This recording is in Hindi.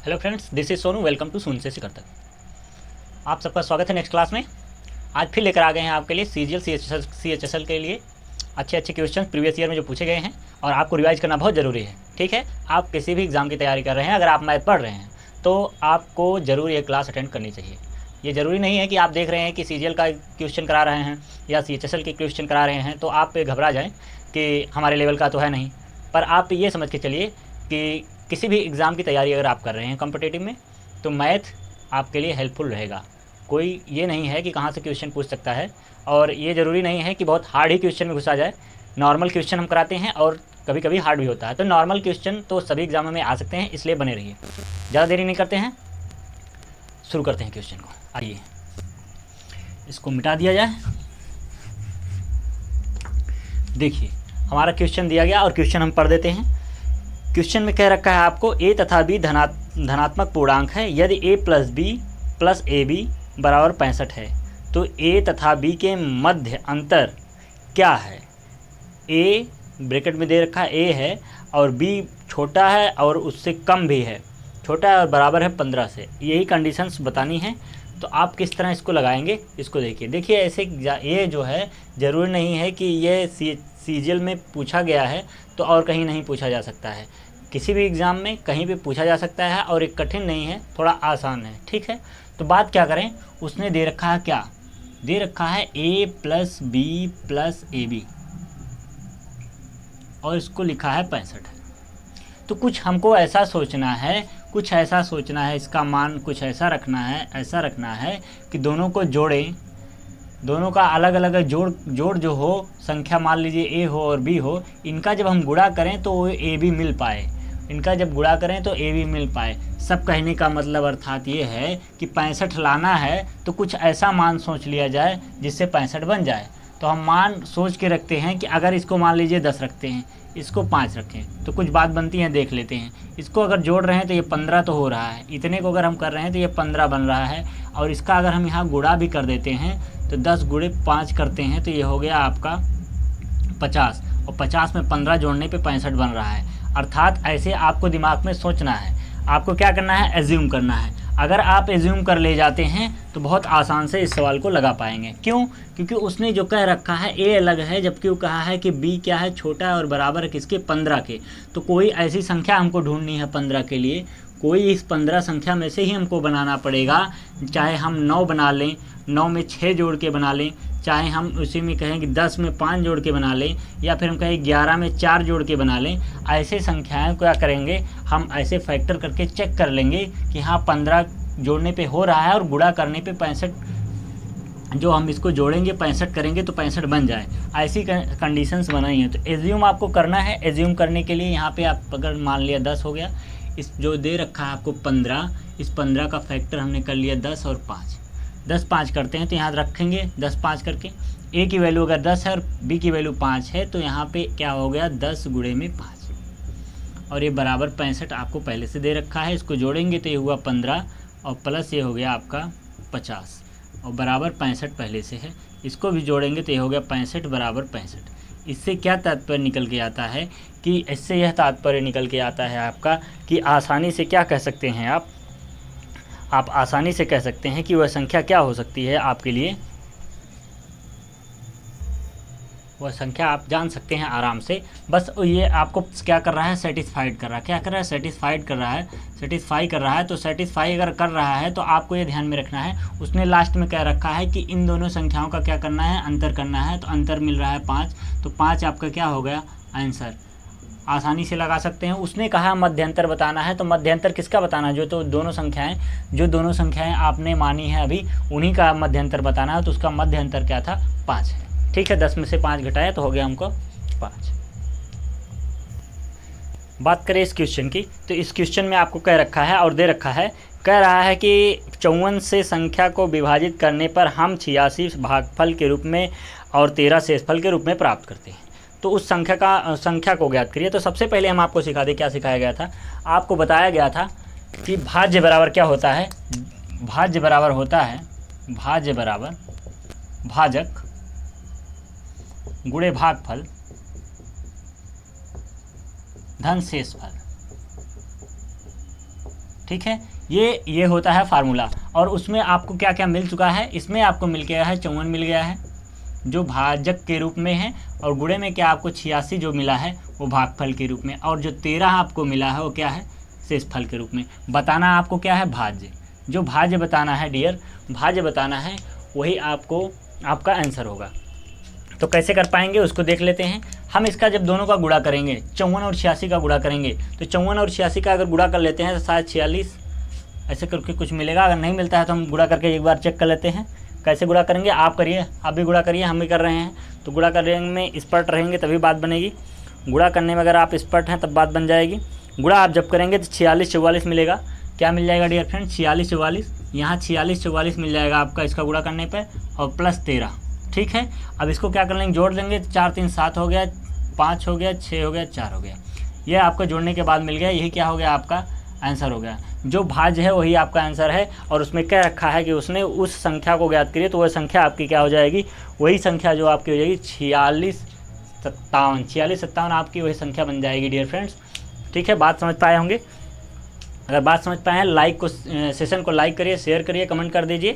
Hello friends, this is Sonu. Welcome to सुन से सिखर तक। आप सबका स्वागत है नेक्स्ट क्लास में। आज फिर लेकर आ गए हैं आपके लिए सीजीएल CHSL के लिए अच्छे अच्छे क्वेश्चन प्रीवियस ईयर में जो पूछे गए हैं, और आपको रिवाइज करना बहुत ज़रूरी है। ठीक है, आप किसी भी एग्ज़ाम की तैयारी कर रहे हैं, अगर आप मैथ पढ़ रहे हैं तो आपको ज़रूर ये क्लास अटेंड करनी चाहिए। ये ज़रूरी नहीं है कि आप देख रहे हैं कि सीजीएल का क्वेश्चन करा रहे हैं या CHSL के क्वेश्चन करा रहे हैं तो आप घबरा जाएँ कि हमारे लेवल का तो है नहीं। पर आप ये समझ के चलिए कि किसी भी एग्ज़ाम की तैयारी अगर आप कर रहे हैं कॉम्पिटिटिव में, तो मैथ आपके लिए हेल्पफुल रहेगा। कोई ये नहीं है कि कहाँ से क्वेश्चन पूछ सकता है, और ये ज़रूरी नहीं है कि बहुत हार्ड ही क्वेश्चन में घुसा जाए। नॉर्मल क्वेश्चन हम कराते हैं और कभी कभी हार्ड भी होता है, तो नॉर्मल क्वेश्चन तो सभी एग्जामों में आ सकते हैं, इसलिए बने रहिए। ज़्यादा देरी नहीं करते हैं, शुरू करते हैं क्वेश्चन को। आइए इसको मिटा दिया जाए। देखिए हमारा क्वेश्चन दिया गया और क्वेश्चन हम पढ़ देते हैं। क्वेश्चन में कह रखा है आपको ए तथा बी धनात्मक पूर्णांक है यदि a plus B plus A B बराबर 65 है तो a तथा b के मध्य अंतर क्या है। a ब्रैकेट में दे रखा है a है और b छोटा है और उससे कम भी है, छोटा है और बराबर है 15 से। यही कंडीशंस बतानी है, तो आप किस तरह इसको लगाएंगे इसको देखिए। ऐसे ये जो है ज़रूरी नहीं है कि ये सीजीएल में पूछा गया है तो और कहीं नहीं पूछा जा सकता है। किसी भी एग्ज़ाम में कहीं भी पूछा जा सकता है, और एक कठिन नहीं है, थोड़ा आसान है। ठीक है, तो बात क्या करें, उसने दे रखा है क्या, दे रखा है a plus B plus A B और इसको लिखा है 65 है। तो कुछ हमको ऐसा सोचना है, इसका मान कुछ ऐसा रखना है कि दोनों को जोड़ें, दोनों का अलग अलग जोड़ जो हो, संख्या मान लीजिए a हो और b हो, इनका जब हम गुणा करें तो a b मिल पाए, सब कहने का मतलब अर्थात ये है कि 65 लाना है तो कुछ ऐसा मान सोच लिया जाए जिससे 65 बन जाए। तो हम मान सोच के रखते हैं कि अगर इसको मान लीजिए 10 रखते हैं, इसको 5 रखें, तो कुछ बात बनती है, देख लेते हैं। इसको अगर जोड़ रहे हैं तो ये 15 तो हो रहा है, इतने को अगर हम कर रहे हैं तो ये 15 बन रहा है, और इसका अगर हम यहाँ गुणा भी कर देते हैं तो 10 गुणे 5 करते हैं तो ये हो गया आपका 50, और 50 में 15 जोड़ने पे 65 बन रहा है। अर्थात ऐसे आपको दिमाग में सोचना है, आपको क्या करना है, एज्यूम करना है। अगर आप एज्यूम कर ले जाते हैं तो बहुत आसान से इस सवाल को लगा पाएंगे। क्यों? क्योंकि उसने जो कह रखा है ए अलग है, जबकि वो कहा है कि बी क्या है, छोटा है और बराबर है किसके, 15 के। तो कोई ऐसी संख्या हमको ढूंढनी है 15 के लिए, कोई इस 15 संख्या में से ही हमको बनाना पड़ेगा। चाहे हम 9 बना लें, 9 में 6 जोड़ के बना लें, चाहे हम उसी में कहें कि 10 में 5 जोड़ के बना लें, या फिर हम कहें 11 में 4 जोड़ के बना लें। ऐसे संख्याएं क्या करेंगे, हम ऐसे फैक्टर करके चेक कर लेंगे कि हाँ 15 जोड़ने पे हो रहा है और गुणा करने पे 65, जो हम इसको जोड़ेंगे 65 करेंगे तो 65 बन जाए। ऐसी कंडीशंस बनाई हैं। तो एज्यूम आपको करना है। एज्यूम करने के लिए यहाँ पे आप अगर मान लिया 10 हो गया, इस जो दे रखा है आपको 15, इस 15 का फैक्टर हमने कर लिया 10 और 5, 10 5 करते हैं तो यहाँ रखेंगे 10 5 करके। a की वैल्यू अगर 10 है और b की वैल्यू 5 है तो यहाँ पे क्या हो गया, 10 गुणे में 5, और ये बराबर 65 आपको पहले से दे रखा है। इसको जोड़ेंगे तो ये हुआ 15 और प्लस ये हो गया आपका 50, और बराबर 65 पहले से है। इसको भी जोड़ेंगे तो ये हो गया 65 बराबर 65। इससे क्या तात्पर्य निकल के आता है कि इससे यह तात्पर्य निकल के आता है आपका कि आसानी से क्या कह सकते हैं आप आसानी से कह सकते हैं कि वह संख्या क्या हो सकती है आपके लिए, वह संख्या आप जान सकते हैं आराम से। बस ये आपको क्या कर रहा है, सेटिस्फाइड कर रहा है। क्या कर रहा है, सेटिस्फाई कर रहा है। तो सेटिस्फाई अगर कर रहा है तो आपको ये ध्यान में रखना है, उसने लास्ट में कह रखा है कि इन दोनों संख्याओं का क्या करना है, अंतर करना है। तो अंतर मिल रहा है 5, तो 5 आपका क्या हो गया आंसर। आसानी से लगा सकते हैं। उसने कहा मध्यंतर बताना है, तो मध्यंतर किसका बताना है, जो दोनों संख्याएं आपने मानी है अभी, उन्हीं का मध्यंतर बताना है। तो उसका मध्यंतर क्या था, 5 है। ठीक है, 10 में से 5 घटाया तो हो गया हमको 5। बात करें इस क्वेश्चन की, तो इस क्वेश्चन में आपको कह रखा है और दे रखा है, कह रहा है कि 54 से संख्या को विभाजित करने पर हम 86 भागफल के रूप में और 13 शेषफल के रूप में प्राप्त करते हैं। तो उस संख्या को ज्ञात करिए। तो सबसे पहले हम आपको सिखा दें, क्या सिखाया गया था, आपको बताया गया था कि भाज्य बराबर क्या होता है, भाज्य बराबर होता है भाजक गुणे भागफल धन शेषफल। ठीक है, ये होता है फार्मूला। और उसमें आपको क्या क्या मिल चुका है, इसमें आपको मिल गया है 54 मिल गया है जो भाजक के रूप में है, और गुणे में क्या आपको 86 जो मिला है वो भागफल के रूप में, और जो 13 आपको मिला है वो क्या है, शेषफल के रूप में। बताना आपको क्या है, भाज्य। जो भाज्य बताना है डियर, भाज्य बताना है, वही आपको आपका आंसर होगा। तो कैसे कर पाएंगे उसको देख लेते हैं। हम इसका जब दोनों का गुणा करेंगे, 54 और 86 का गुणा करेंगे, तो 54 और 86 का अगर गुणा कर लेते हैं तो शायद 46 ऐसे करके कुछ मिलेगा। अगर नहीं मिलता है तो हम गुणा करके एक बार चेक कर लेते हैं। कैसे गुणा करेंगे, आप करिए, आप भी गुणा करिए, हम भी कर रहे हैं। तो गुणा करने में एक्सपर्ट रहेंगे तभी बात बनेगी। गुणा करने में अगर आप एक्सपर्ट हैं तब बात बन जाएगी। गुणा आप जब करेंगे तो 46 44 मिलेगा। क्या मिल जाएगा डियर फ्रेंड, 46 44, यहाँ 46 44 मिल जाएगा आपका इसका गुणा करने पर, और प्लस 13। ठीक है, अब इसको क्या कर लेंगे, जोड़ देंगे। 4 3 7 हो गया, 5 हो गया, 6 हो गया, 4 हो गया। ये आपका जोड़ने के बाद मिल गया, यही क्या हो गया, आपका आंसर हो गया। जो भाज्य है वही आपका आंसर है। और उसमें क्या रखा है कि उसने उस संख्या को ज्ञात करिए, तो वह संख्या आपकी क्या हो जाएगी, वही संख्या जो आपकी हो जाएगी 46 57। 46 57 आपकी वही संख्या बन जाएगी डियर फ्रेंड्स। ठीक है, बात समझ पाए होंगे। अगर बात समझ पाए हैं, लाइक को सेशन को लाइक करिए, शेयर करिए, कमेंट कर दीजिए।